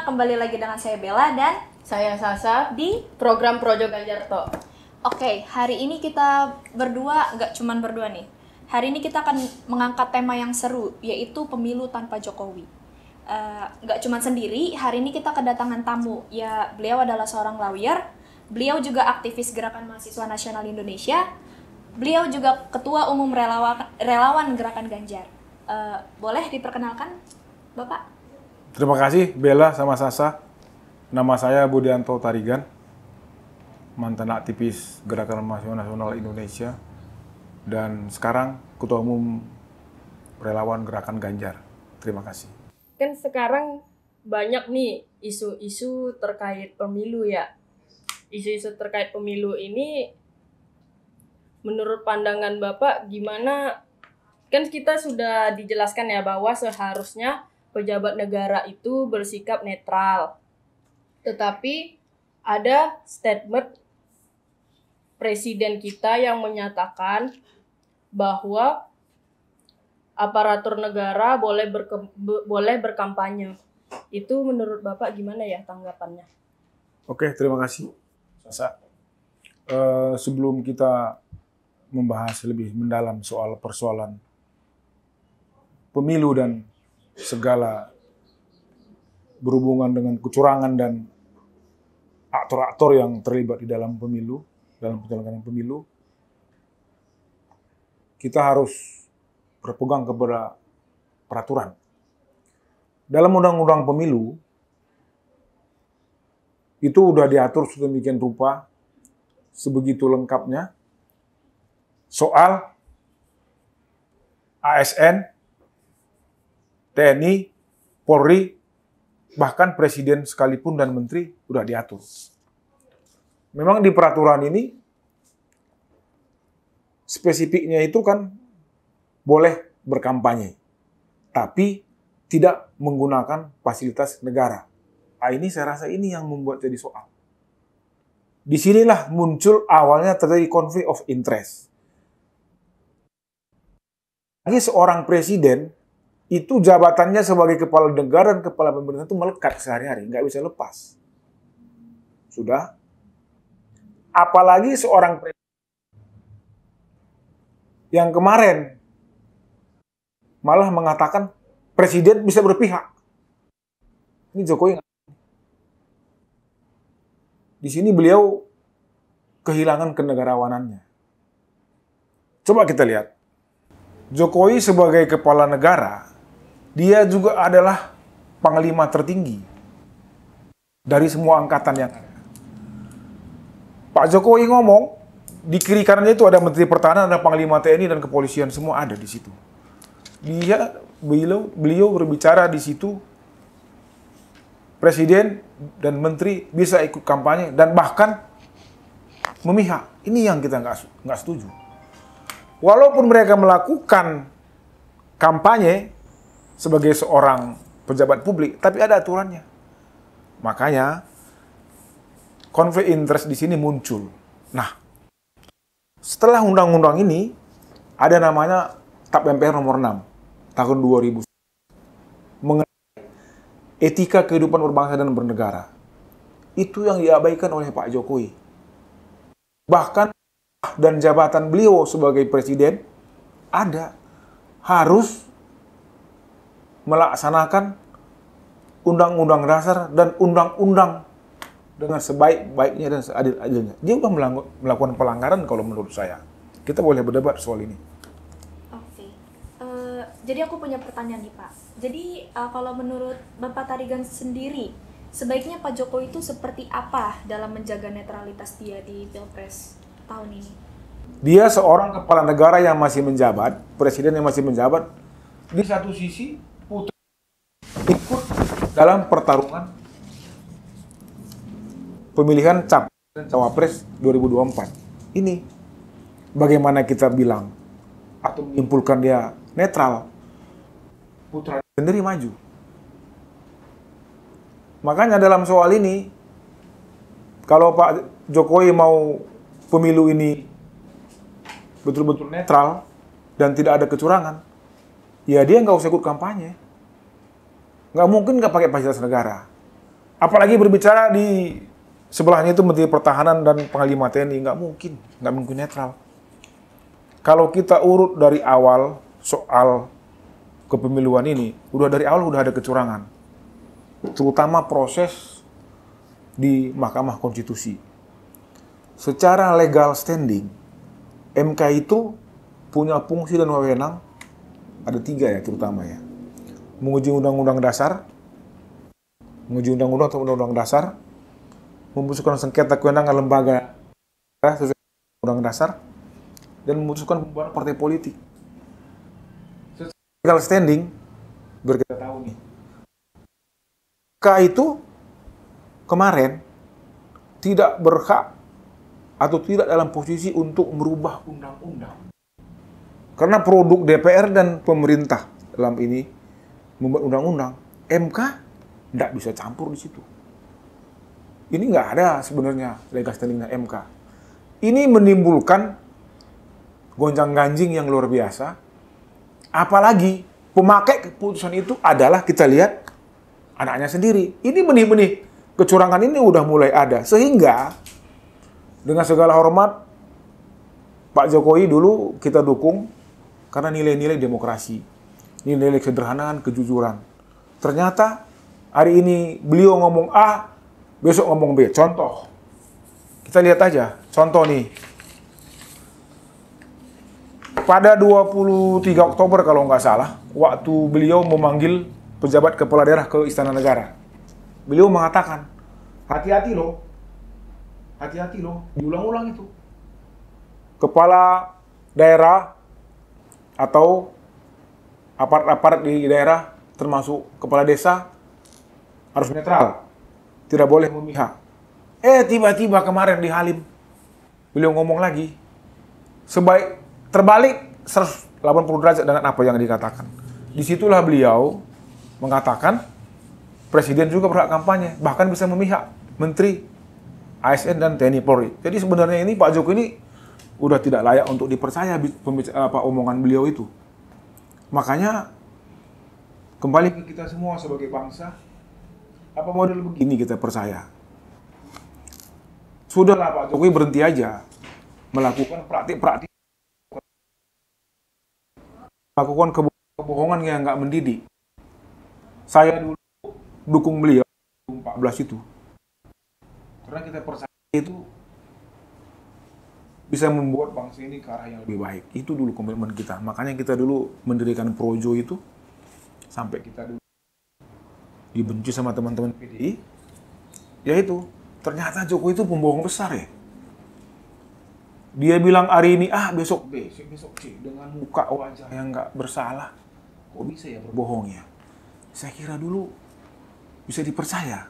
kembali lagi dengan saya Bella dan Saya Sasa di program Projo Ganjarto. Oke, hari ini kita berdua, nggak cuman berdua nih. Hari ini kita akan mengangkat tema yang seru, yaitu pemilu tanpa Jokowi. Nggak cuman sendiri, hari ini kita kedatangan tamu. Ya, beliau adalah seorang lawyer, beliau juga aktivis Gerakan Mahasiswa Nasional Indonesia, beliau juga Ketua Umum Relawan Gerakan Ganjar. Boleh diperkenalkan, Bapak? Terima kasih Bella sama Sasa. Nama saya Budianto Tarigan, mantan aktivis Gerakan Mahasiswa Nasional Indonesia, dan sekarang Ketua Umum Relawan Gerakan Ganjar. Terima kasih. Kan sekarang banyak nih isu-isu terkait pemilu ya. Isu-isu terkait pemilu ini menurut pandangan Bapak gimana? Kan kita sudah dijelaskan ya bahwa seharusnya pejabat negara itu bersikap netral. Tetapi ada statement presiden kita yang menyatakan bahwa aparatur negara boleh berkampanye. Itu menurut Bapak gimana ya tanggapannya? Oke, terima kasih Sasa. Sebelum kita membahas lebih mendalam soal persoalan pemilu dan segala berhubungan dengan kecurangan dan aktor-aktor yang terlibat di dalam pemilu, dalam penyelenggaraan pemilu, kita harus berpegang kepada peraturan. Dalam undang-undang pemilu, itu sudah diatur sedemikian rupa, sebegitu lengkapnya, soal ASN, TNI, Polri, bahkan presiden sekalipun dan menteri sudah diatur. Memang di peraturan ini spesifiknya itu kan boleh berkampanye, tapi tidak menggunakan fasilitas negara. Nah, ini saya rasa ini yang membuat jadi soal. Disinilah muncul awalnya terjadi konflik of interest. Lagi seorang presiden itu jabatannya sebagai kepala negara dan kepala pemerintahan itu melekat sehari-hari, nggak bisa lepas. Sudah. Apalagi seorang presiden yang kemarin malah mengatakan presiden bisa berpihak. Ini Jokowi. Di sini beliau kehilangan kenegarawanannya. Coba kita lihat. Jokowi sebagai kepala negara, dia juga adalah panglima tertinggi dari semua angkatan yang ada. Pak Jokowi ngomong, di kiri kanannya itu ada Menteri Pertahanan, ada Panglima TNI dan Kepolisian, semua ada di situ. Beliau berbicara di situ, Presiden dan Menteri bisa ikut kampanye dan bahkan memihak. Ini yang kita nggak setuju. Walaupun mereka melakukan kampanye sebagai seorang pejabat publik, tapi ada aturannya. Makanya konflik interest di sini muncul. Nah, setelah undang-undang ini ada namanya TAP MPR nomor 6 tahun 2000 mengenai etika kehidupan berbangsa dan bernegara. Itu yang diabaikan oleh Pak Jokowi. Bahkan dan jabatan beliau sebagai presiden harus melaksanakan undang-undang dasar dan undang-undang dengan sebaik-baiknya dan seadil-adilnya. Dia sudah melakukan pelanggaran kalau menurut saya. Kita boleh berdebat soal ini. Oke. Jadi aku punya pertanyaan nih Pak. Jadi kalau menurut Bapak Tarigan sendiri, sebaiknya Pak Jokowi itu seperti apa dalam menjaga netralitas dia di Pilpres tahun ini? Dia seorang kepala negara yang masih menjabat, presiden yang masih menjabat. Di satu sisi, putra ikut dalam pertarungan pemilihan Capres dan Cawapres 2024. Ini bagaimana kita bilang atau menyimpulkan dia netral, putra sendiri maju. Makanya dalam soal ini, kalau Pak Jokowi mau pemilu ini betul-betul netral dan tidak ada kecurangan, ya dia nggak usah ikut kampanye. Nggak mungkin nggak pakai fasilitas negara. Apalagi berbicara di sebelahnya itu Menteri Pertahanan dan Panglima TNI, nggak mungkin netral. Kalau kita urut dari awal soal kepemiluan ini, dari awal udah ada kecurangan, terutama proses di Mahkamah Konstitusi. Secara legal standing, MK itu punya fungsi dan wewenang ada 3 ya, terutama ya. Menguji undang-undang dasar, menguji undang-undang atau undang-undang dasar, memutuskan sengketa kewenangan lembaga sesuai undang-undang dasar, dan memutuskan pembubaran partai politik. Secara legal standing, biar kita tahu nih, MK itu kemarin tidak berhak atau tidak dalam posisi untuk merubah undang-undang. Karena produk DPR dan pemerintah dalam ini membuat undang-undang, MK tidak bisa campur di situ. Ini nggak ada sebenarnya legal standing MK. Ini menimbulkan gonjang-ganjing yang luar biasa. Apalagi pemakai keputusan itu adalah, kita lihat, anaknya sendiri. Ini benih-benih kecurangan ini udah mulai ada. Sehingga dengan segala hormat, Pak Jokowi dulu kita dukung karena nilai-nilai demokrasi, nilai-nilai kesederhanaan, kejujuran. Ternyata hari ini beliau ngomong A, besok ngomong B. Contoh, kita lihat aja, contoh nih. Pada 23 Oktober kalau nggak salah, waktu beliau memanggil pejabat kepala daerah ke Istana Negara, beliau mengatakan, hati-hati loh, diulang-ulang itu. Kepala daerah atau aparat-aparat di daerah, termasuk kepala desa, harus netral, tidak boleh memihak. Tiba-tiba kemarin di Halim, beliau ngomong lagi, terbalik 180 derajat dengan apa yang dikatakan. Disitulah beliau mengatakan, Presiden juga berhak kampanye, bahkan bisa memihak Menteri, ASN dan TNI Polri. Jadi sebenarnya ini Pak Jokowi ini udah tidak layak untuk dipercaya omongan beliau itu. Makanya kembali ke kita semua sebagai bangsa, apa model begini kita percaya? Sudahlah Pak Jokowi berhenti aja melakukan praktik-praktik, melakukan kebohongan yang nggak mendidik. Saya dulu dukung beliau 2014 itu. Karena kita percaya itu bisa membuat bangsa ini ke arah yang lebih baik. Itu dulu komitmen kita. Makanya kita dulu mendirikan Projo itu, sampai kita dulu dibenci sama teman-teman PDI. Yaitu, ternyata Jokowi itu pembohong besar ya. Dia bilang hari ini A, besok B, besok C. Dengan muka wajah yang nggak bersalah. Kok bisa ya berbohong ya? Saya kira dulu bisa dipercaya.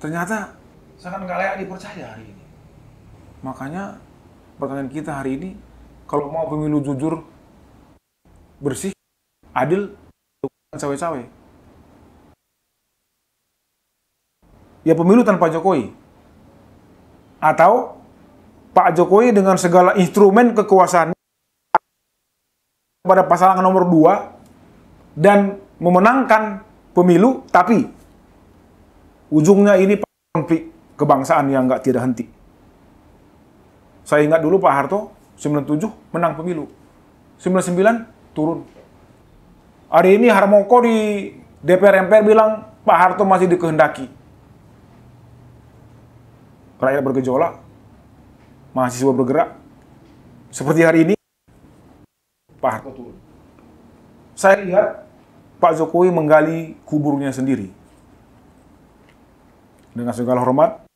Ternyata sangat nggak layak dipercaya hari ini. Makanya pertanyaan kita hari ini, kalau mau pemilu jujur, bersih, adil, cawe-cawe. Ya pemilu tanpa Jokowi. Atau Pak Jokowi dengan segala instrumen kekuasaan pada pasangan nomor 2 dan memenangkan pemilu, tapi ujungnya ini konflik kebangsaan yang nggak tidak henti. Saya ingat dulu Pak Harto 97 menang pemilu, 99 turun. Hari ini Harmoko di DPR MPR bilang Pak Harto masih dikehendaki. Rakyat bergejolak, mahasiswa bergerak. Seperti hari ini Pak Harto turun. Saya lihat Pak Jokowi menggali kuburnya sendiri. Dengan segala hormat,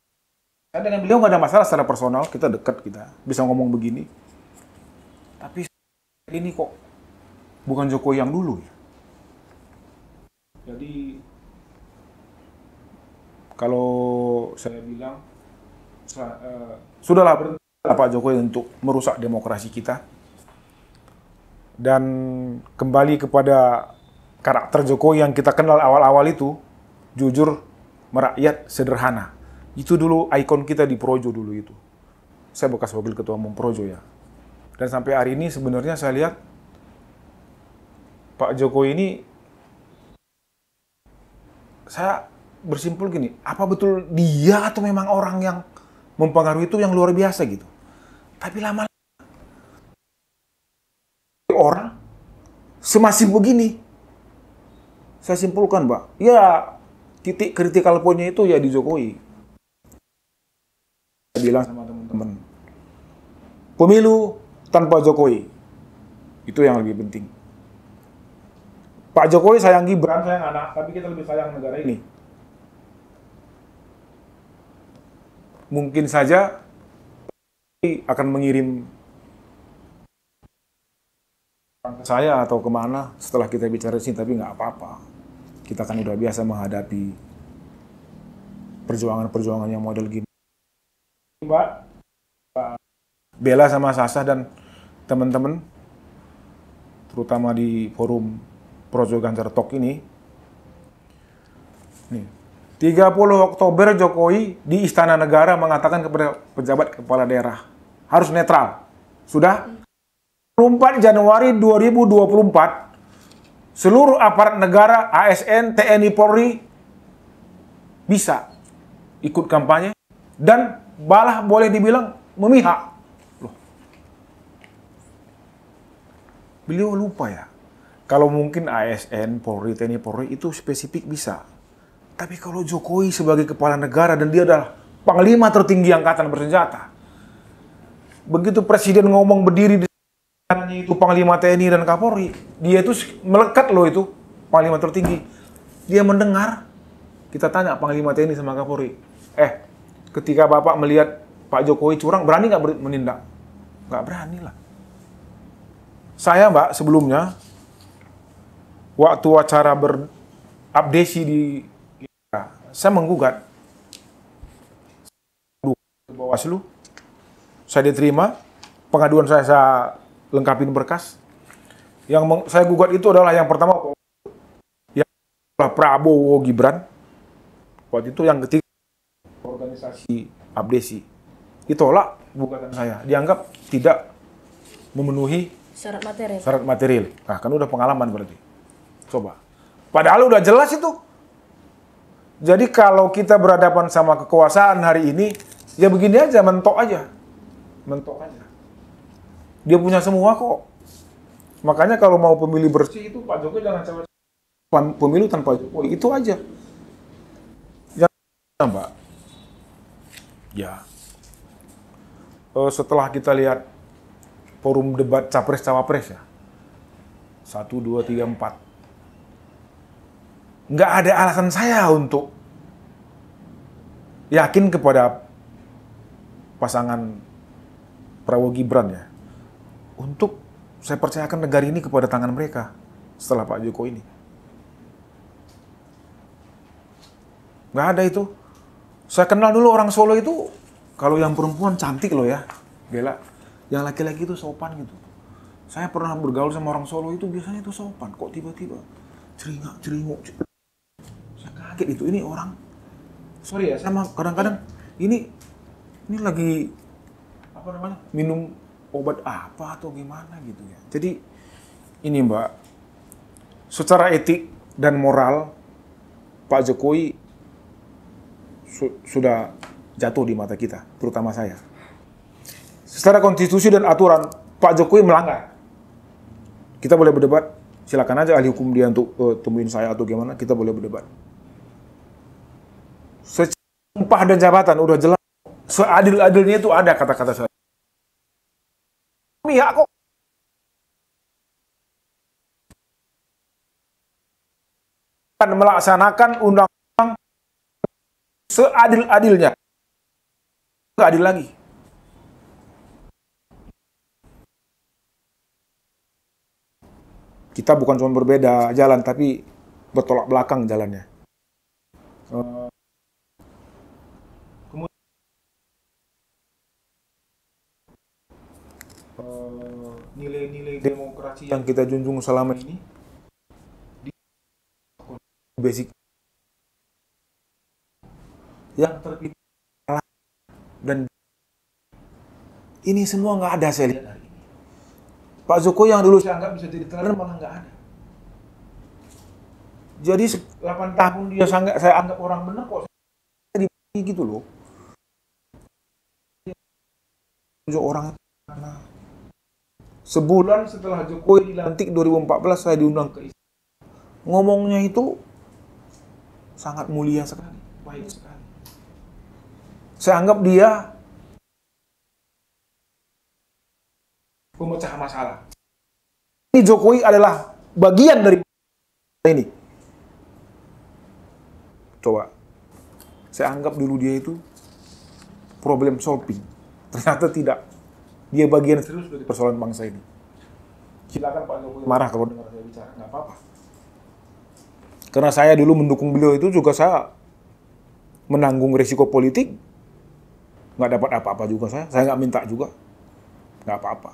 saya dengan beliau nggak ada masalah secara personal, kita dekat, kita bisa ngomong begini. Tapi ini kok bukan Jokowi yang dulu ya. Jadi kalau saya bilang sudahlah berhenti Pak Jokowi untuk merusak demokrasi kita dan kembali kepada karakter Jokowi yang kita kenal awal-awal itu, jujur, merakyat, sederhana. Itu dulu ikon kita di Projo dulu itu. Saya bekas wakil ketua umum Projo ya. Dan sampai hari ini sebenarnya saya lihat Pak Jokowi ini, saya bersimpul gini, apa betul dia atau memang orang yang mempengaruhi itu yang luar biasa gitu. Tapi lama orang semasif begini, saya simpulkan, Mbak, ya titik kritikal poinnya itu ya di Jokowi. Saya bilang sama teman-teman, pemilu tanpa Jokowi, itu yang lebih penting. Pak Jokowi sayang Gibran, sayang anak, tapi kita lebih sayang negara ini. Mungkin saja akan mengirim ke saya atau kemana setelah kita bicara sini, tapi nggak apa-apa. Kita kan udah biasa menghadapi perjuangan-perjuangan yang model gini. Mbak, Bella sama Sasa dan teman-teman, terutama di forum Projo Ganjar Talk ini, nih, 30 Oktober Jokowi di Istana Negara mengatakan kepada pejabat kepala daerah harus netral. Sudah? 24 Januari 2024 seluruh aparat negara, ASN, TNI, Polri bisa ikut kampanye dan malah boleh dibilang memihak. Loh. Beliau lupa ya. Kalau mungkin ASN, Polri, TNI, Polri itu spesifik bisa. Tapi kalau Jokowi sebagai kepala negara dan dia adalah panglima tertinggi angkatan bersenjata. Begitu presiden ngomong berdiri di itu panglima TNI dan Kapolri, dia itu melekat loh itu panglima tertinggi. Dia mendengar, kita tanya panglima TNI sama Kapolri, ketika Bapak melihat Pak Jokowi curang, berani nggak menindak? Nggak berani lah. Saya, Mbak, sebelumnya waktu acara berabdesi di saya menggugat ke Bawaslu, saya diterima, pengaduan saya lengkapin berkas. Yang saya gugat itu adalah yang pertama, yang Prabowo Gibran, waktu itu yang ketiga organisasi abdesi, ditolak gugatan saya, dianggap tidak memenuhi syarat material. Nah, kan udah pengalaman berarti. Coba. Padahal udah jelas itu. Jadi kalau kita berhadapan sama kekuasaan hari ini, ya begini aja, mentok aja. Mentok aja. Dia punya semua kok. Makanya kalau mau pemilih bersih itu Pak Jokowi jangan cawe pemilu tanpa Jokowi. Itu aja. Jangan, Mbak. Ya. Setelah kita lihat forum debat Capres-Cawapres ya. 1, 2, 3, 4. Nggak ada alasan saya untuk yakin kepada pasangan Prabowo Gibran ya. Untuk saya percayakan negara ini kepada tangan mereka setelah Pak Jokowi ini. Nggak ada itu. Saya kenal dulu orang Solo itu, kalau yang perempuan cantik loh ya, Bella. Yang laki-laki itu sopan gitu. Saya pernah bergaul sama orang Solo itu biasanya itu sopan. Kok tiba-tiba ceringak-ceringuk. Saya kaget itu, ini orang. Sorry ya, sama kadang-kadang ini lagi apa namanya? Minum obat apa atau gimana gitu ya. Jadi ini Mbak, secara etik dan moral Pak Jokowi sudah jatuh di mata kita, terutama saya. Secara konstitusi dan aturan Pak Jokowi melanggar. Kita boleh berdebat, silakan aja ahli hukum dia untuk temuin saya atau gimana, kita boleh berdebat. Secara sumpah dan jabatan udah jelas, seadil-adilnya itu ada kata-kata saya. Pihak kok akan melaksanakan undang-undang seadil-adilnya. Nggak adil lagi. Kita bukan cuma berbeda jalan, tapi bertolak belakang jalannya. Nilai-nilai demokrasi yang kita junjung selama ini basic yang terpilih dan ini semua nggak ada saya lihat hari ini. Pak Jokowi yang dulu saya anggap bisa jadi teladan malah nggak ada. Jadi 8 tahun dia saya anggap orang benar kok saya dibagi gitu loh. Orang sebulan setelah Jokowi dilantik 2014 saya diundang ke istana. Ngomongnya itu sangat mulia sekali, baik sekali. Saya anggap dia pemecah masalah. Ini Jokowi adalah bagian dari ini. Coba, saya anggap dulu dia itu problem solving. Ternyata tidak. Dia bagian serius dari persoalan bangsa ini. Silakan Pak Jokowi marah kalau dengar saya bicara, nggak apa-apa. Karena saya dulu mendukung beliau itu juga saya menanggung risiko politik, nggak dapat apa-apa juga saya nggak minta juga, nggak apa-apa.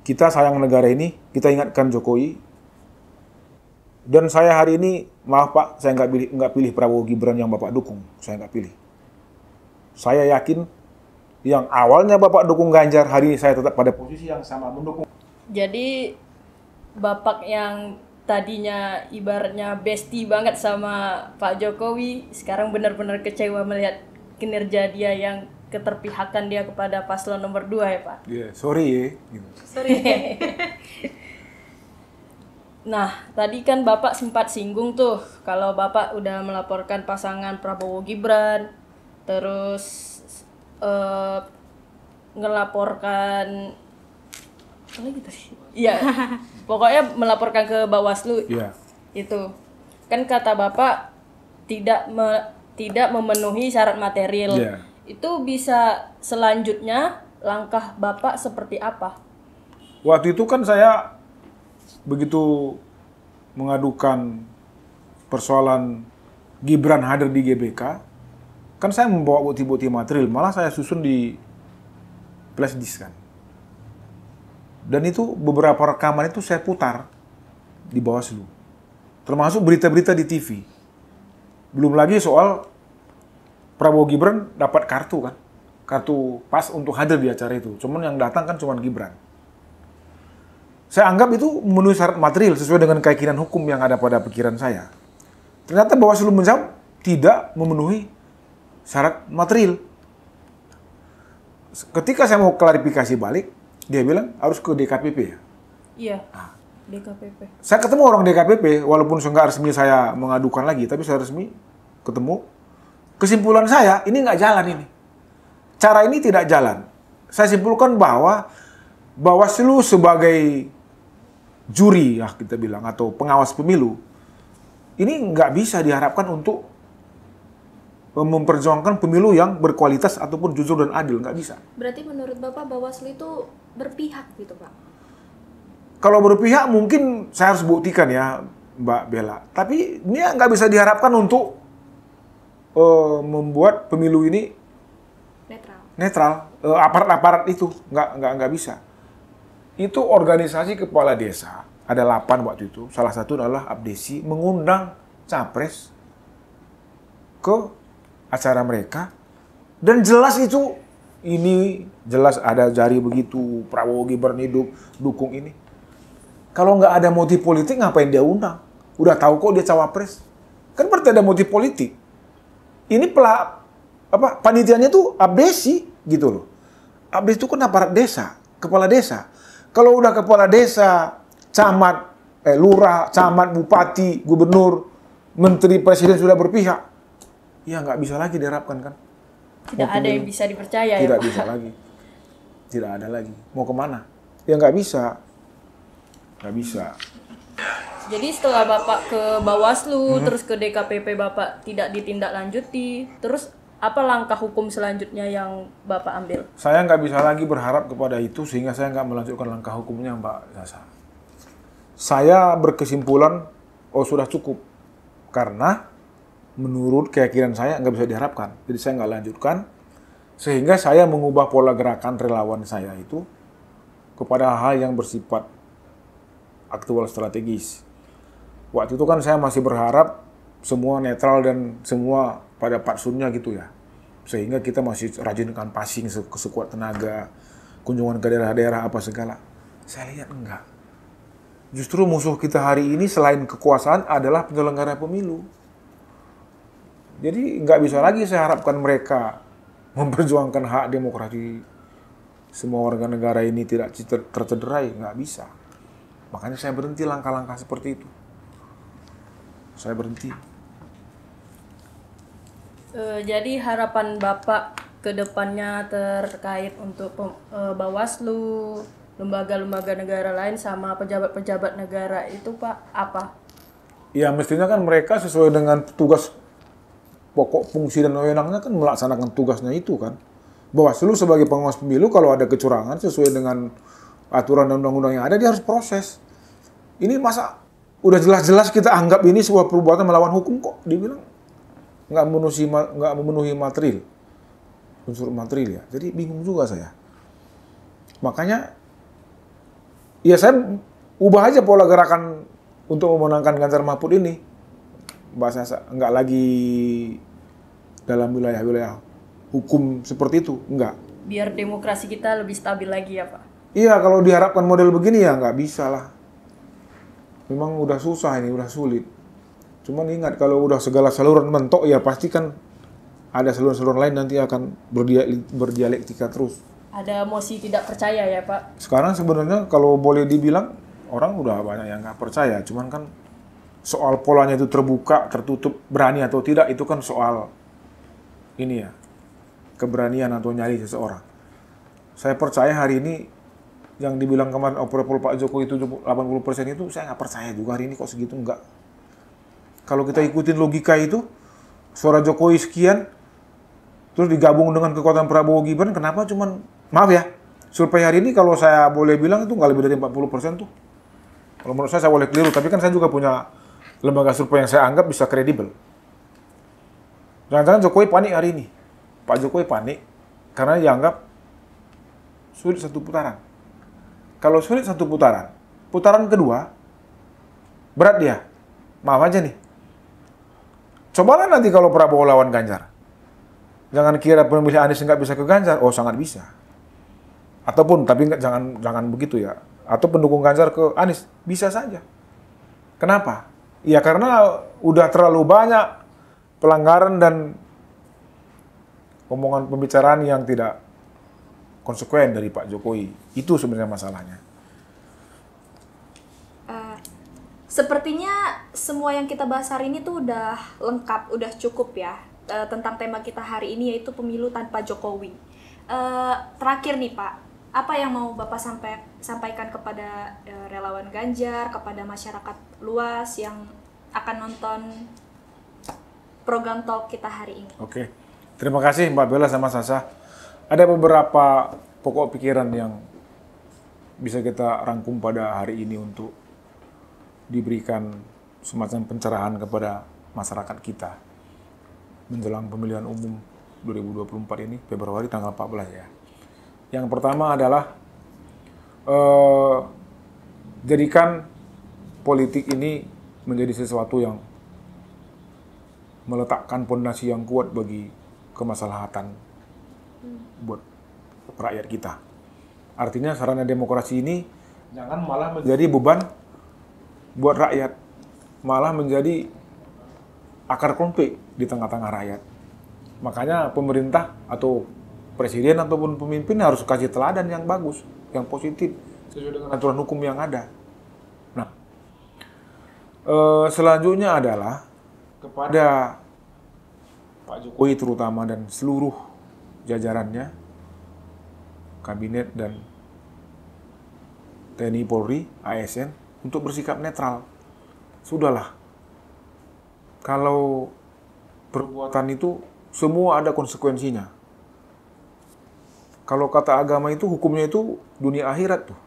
Kita sayang negara ini, kita ingatkan Jokowi. Dan saya hari ini, maaf Pak, saya nggak pilih Prabowo Gibran yang Bapak dukung, saya nggak pilih. Saya yakin yang awalnya Bapak dukung Ganjar, hari ini saya tetap pada posisi yang sama mendukung. Jadi Bapak yang tadinya ibaratnya bestie banget sama Pak Jokowi, sekarang benar-benar kecewa melihat kinerja dia yang keterpihakan dia kepada paslon nomor 2 ya Pak? Yeah, sorry ya. Gitu. Sorry. Nah, tadi kan Bapak sempat singgung tuh kalau Bapak udah melaporkan pasangan Prabowo Gibran, terus ngelaporkan apa lagi tadi? Iya, pokoknya melaporkan ke Bawaslu. Iya. Itu kan kata Bapak tidak memenuhi syarat material. Iya. Itu bisa selanjutnya langkah Bapak seperti apa? Waktu itu kan saya begitu mengadukan persoalan Gibran hadir di GBK, kan saya membawa bukti-bukti material, malah saya susun di flash disk kan. Dan itu beberapa rekaman itu saya putar di Bawaslu. Termasuk berita-berita di TV. Belum lagi soal Prabowo Gibran dapat kartu kan. Kartu pas untuk hadir di acara itu. Cuman yang datang kan cuma Gibran. Saya anggap itu memenuhi syarat material sesuai dengan keyakinan hukum yang ada pada pikiran saya. Ternyata Bawaslu menjawab tidak memenuhi syarat material. Ketika saya mau klarifikasi balik, dia bilang harus ke DKPP ya. Iya. DKPP. Saya ketemu orang DKPP, walaupun nggak resmi saya mengadukan lagi, tapi saya resmi ketemu. Kesimpulan saya, ini nggak jalan ini. Cara ini tidak jalan. Saya simpulkan bahwa Bawaslu sebagai juri, ya kita bilang, atau pengawas pemilu, ini nggak bisa diharapkan untuk memperjuangkan pemilu yang berkualitas ataupun jujur dan adil, nggak bisa. Berarti menurut Bapak Bawaslu itu berpihak gitu Pak? Kalau berpihak mungkin saya harus buktikan ya Mbak Bella. Tapi ini nggak bisa diharapkan untuk membuat pemilu ini netral. Aparat-aparat itu nggak bisa. Itu organisasi kepala desa, ada 8 waktu itu. Salah satu adalah Abdesi mengundang capres ke acara mereka. Dan jelas itu, ini jelas ada jari begitu, Prabowo Gibran hidup, dukung ini. Kalau nggak ada motif politik, ngapain dia undang? Udah tahu kok dia cawapres. Kan berarti ada motif politik. Ini panitianya tuh Abdesi gitu loh. Abdesi itu kan aparat desa, kepala desa. Kalau udah kepala desa, camat, lurah, camat, bupati, gubernur, menteri, presiden sudah berpihak, ya nggak bisa lagi diharapkan kan. Tidak ada yang bisa dipercaya ya Tidak Pak? bisa lagi. Tidak ada lagi. Mau kemana? Ya nggak bisa. Nggak bisa. Jadi setelah Bapak ke Bawaslu, terus ke DKPP Bapak tidak ditindaklanjuti, terus apa langkah hukum selanjutnya yang Bapak ambil? Saya nggak bisa lagi berharap kepada itu sehingga saya nggak melanjutkan langkah hukumnya, Mbak Sasa. Saya berkesimpulan, sudah cukup. Karena menurut keyakinan saya nggak bisa diharapkan. Jadi saya nggak lanjutkan. Sehingga saya mengubah pola gerakan relawan saya itu kepada hal yang bersifat aktual strategis. Waktu itu kan saya masih berharap semua netral dan semua pada patsunnya gitu ya. Sehingga kita masih rajin passing sekuat tenaga, kunjungan ke daerah-daerah apa segala. Saya lihat enggak. Justru musuh kita hari ini selain kekuasaan adalah penyelenggara pemilu. Jadi nggak bisa lagi saya harapkan mereka memperjuangkan hak demokrasi semua warga negara ini tidak tercederai, nggak bisa. Makanya saya berhenti langkah-langkah seperti itu. Saya berhenti. Jadi harapan Bapak ke depannya terkait untuk Bawaslu, lembaga-lembaga negara lain sama pejabat-pejabat negara itu Pak apa? Ya mestinya kan mereka sesuai dengan tugas pokok fungsi dan wewenangnya kan melaksanakan tugasnya itu kan. Bawaslu sebagai pengawas pemilu kalau ada kecurangan sesuai dengan aturan dan undang-undang yang ada dia harus proses. Ini masa udah jelas-jelas kita anggap ini sebuah perbuatan melawan hukum kok dibilang nggak memenuhi material, unsur material ya. Jadi bingung juga saya. Makanya ya saya ubah aja pola gerakan untuk memenangkan Ganjar Mahfud ini. Bahasa nggak lagi dalam wilayah-wilayah hukum seperti itu, enggak. Biar demokrasi kita lebih stabil lagi ya Pak? Iya, kalau diharapkan model begini ya nggak bisa lah. Memang udah susah ini, udah sulit. Cuman ingat kalau udah segala saluran mentok ya pasti kan ada saluran-saluran lain nanti akan berdialektika terus. Ada mosi tidak percaya ya Pak? Sekarang sebenarnya kalau boleh dibilang orang udah banyak yang nggak percaya. Cuman kan soal polanya itu terbuka, tertutup, berani atau tidak itu kan soal ini ya, keberanian atau nyali seseorang. Saya percaya hari ini yang dibilang kemarin approval Pak Jokowi itu 80% itu saya nggak percaya juga hari ini kok segitu enggak. Kalau kita ikutin logika itu, suara Jokowi sekian, terus digabung dengan kekuatan Prabowo Gibran, kenapa cuman, maaf ya, survei hari ini kalau saya boleh bilang itu nggak lebih dari 40% tuh. Kalau menurut saya boleh keliru, tapi kan saya juga punya lembaga survei yang saya anggap bisa kredibel. Jangan-jangan Jokowi panik hari ini. Pak Jokowi panik karena dianggap sulit satu putaran. Kalau sulit satu putaran, putaran kedua, berat dia. Maaf aja nih. Cobalah nanti kalau Prabowo lawan Ganjar. Jangan kira pemilih Anies nggak bisa ke Ganjar. Oh, sangat bisa. Ataupun, tapi jangan begitu ya. Atau pendukung Ganjar ke Anies. Bisa saja. Kenapa? Ya karena udah terlalu banyak pelanggaran dan omongan pembicaraan yang tidak konsekuen dari Pak Jokowi. Itu sebenarnya masalahnya. Sepertinya semua yang kita bahas hari ini tuh udah lengkap, udah cukup ya tentang tema kita hari ini yaitu pemilu tanpa Jokowi. Terakhir nih Pak, apa yang mau Bapak sampaikan kepada relawan Ganjar, kepada masyarakat luas yang akan nonton program talk kita hari ini? Oke, terima kasih Mbak Bella sama Sasa. Ada beberapa pokok pikiran yang bisa kita rangkum pada hari ini untuk diberikan semacam pencerahan kepada masyarakat kita menjelang pemilihan umum 2024 ini, Februari tanggal 14 ya. Yang pertama adalah jadikan politik ini menjadi sesuatu yang meletakkan fondasi yang kuat bagi kemaslahatan buat rakyat kita. Artinya sarana demokrasi ini jangan malah menjadi beban buat rakyat, malah menjadi akar konflik di tengah-tengah rakyat. Makanya pemerintah atau presiden ataupun pemimpin harus kasih teladan yang bagus, yang positif, sesuai dengan aturan hukum yang ada. Nah, selanjutnya adalah kepada Pak Jokowi terutama dan seluruh jajarannya, kabinet dan TNI Polri, ASN, untuk bersikap netral. Sudahlah. Kalau perbuatan itu semua ada konsekuensinya. Kalau kata agama itu hukumnya itu dunia akhirat tuh.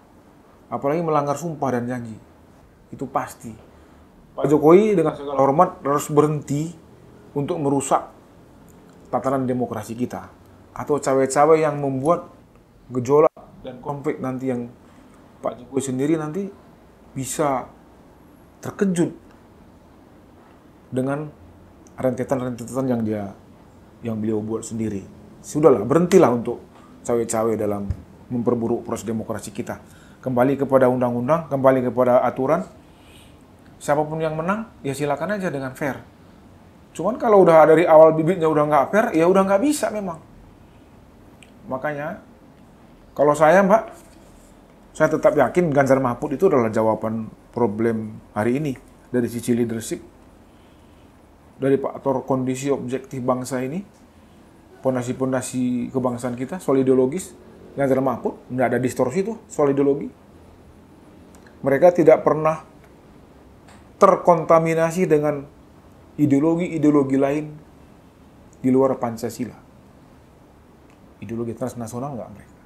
Apalagi melanggar sumpah dan janji. Itu pasti. Pak Jokowi dengan segala hormat harus berhenti untuk merusak tatanan demokrasi kita. Atau cawe-cawe yang membuat gejolak dan konflik nanti yang Pak Jokowi sendiri nanti bisa terkejut dengan rentetan-rentetan yang beliau buat sendiri. Sudahlah, berhentilah untuk cawe-cawe dalam memperburuk proses demokrasi kita. kembali kepada undang-undang, kembali kepada aturan. Siapapun yang menang, ya silakan aja dengan fair. Cuman kalau udah dari awal bibitnya udah nggak fair, ya udah nggak bisa memang. Makanya, kalau saya Mbak, saya tetap yakin Ganjar Mahfud itu adalah jawaban problem hari ini dari sisi leadership, dari faktor kondisi objektif bangsa ini, pondasi-pondasi kebangsaan kita, soal ideologis. Ganjar Mahfud nggak ada distorsi tuh soal ideologi. Mereka tidak pernah terkontaminasi dengan ideologi-ideologi lain di luar Pancasila. Ideologi transnasional nggak mereka.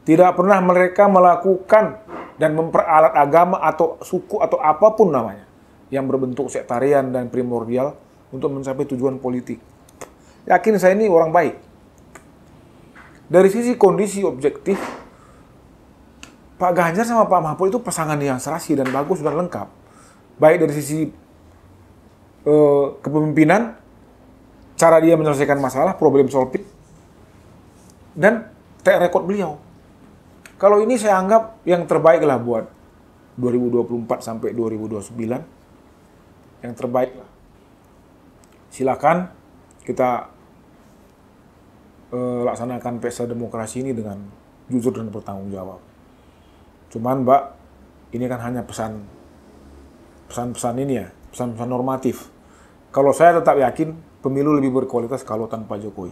Tidak pernah mereka melakukan dan memperalat agama atau suku atau apapun namanya yang berbentuk sektarian dan primordial untuk mencapai tujuan politik. Yakin saya ini orang baik. Dari sisi kondisi objektif, Pak Ganjar sama Pak Mahfud itu pasangan yang serasi dan bagus dan lengkap. Baik dari sisi kepemimpinan, cara dia menyelesaikan masalah, problem solving, dan track record beliau. Kalau ini saya anggap yang terbaik lah buat 2024 sampai 2029. Yang terbaik lah. Silakan kita laksanakan pesta demokrasi ini dengan jujur dan bertanggung jawab. Cuman Mbak, ini kan hanya pesan-pesan ini ya, pesan-pesan normatif. Kalau saya tetap yakin pemilu lebih berkualitas kalau tanpa Jokowi.